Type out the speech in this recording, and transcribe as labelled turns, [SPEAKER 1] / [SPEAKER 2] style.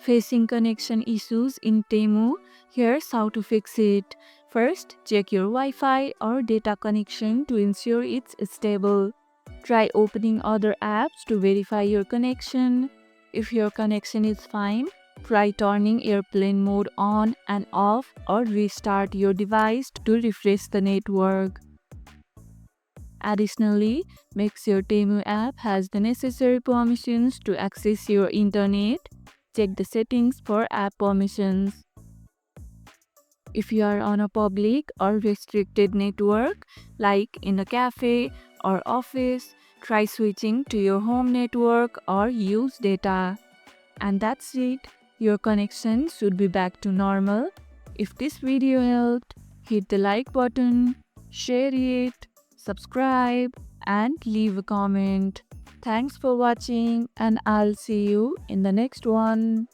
[SPEAKER 1] Facing connection issues in Temu, here's how to fix it. First, check your Wi-Fi or data connection to ensure it's stable. Try opening other apps to verify your connection. If your connection is fine, try turning airplane mode on and off or restart your device to refresh the network. Additionally, make sure Temu app has the necessary permissions to access your internet. Check the settings for app permissions. If you are on a public or restricted network, like in a cafe or office, try switching to your home network or use data. And that's it. Your connection should be back to normal. If this video helped, hit the like button, share it, subscribe, and leave a comment. Thanks for watching, and I'll see you in the next one.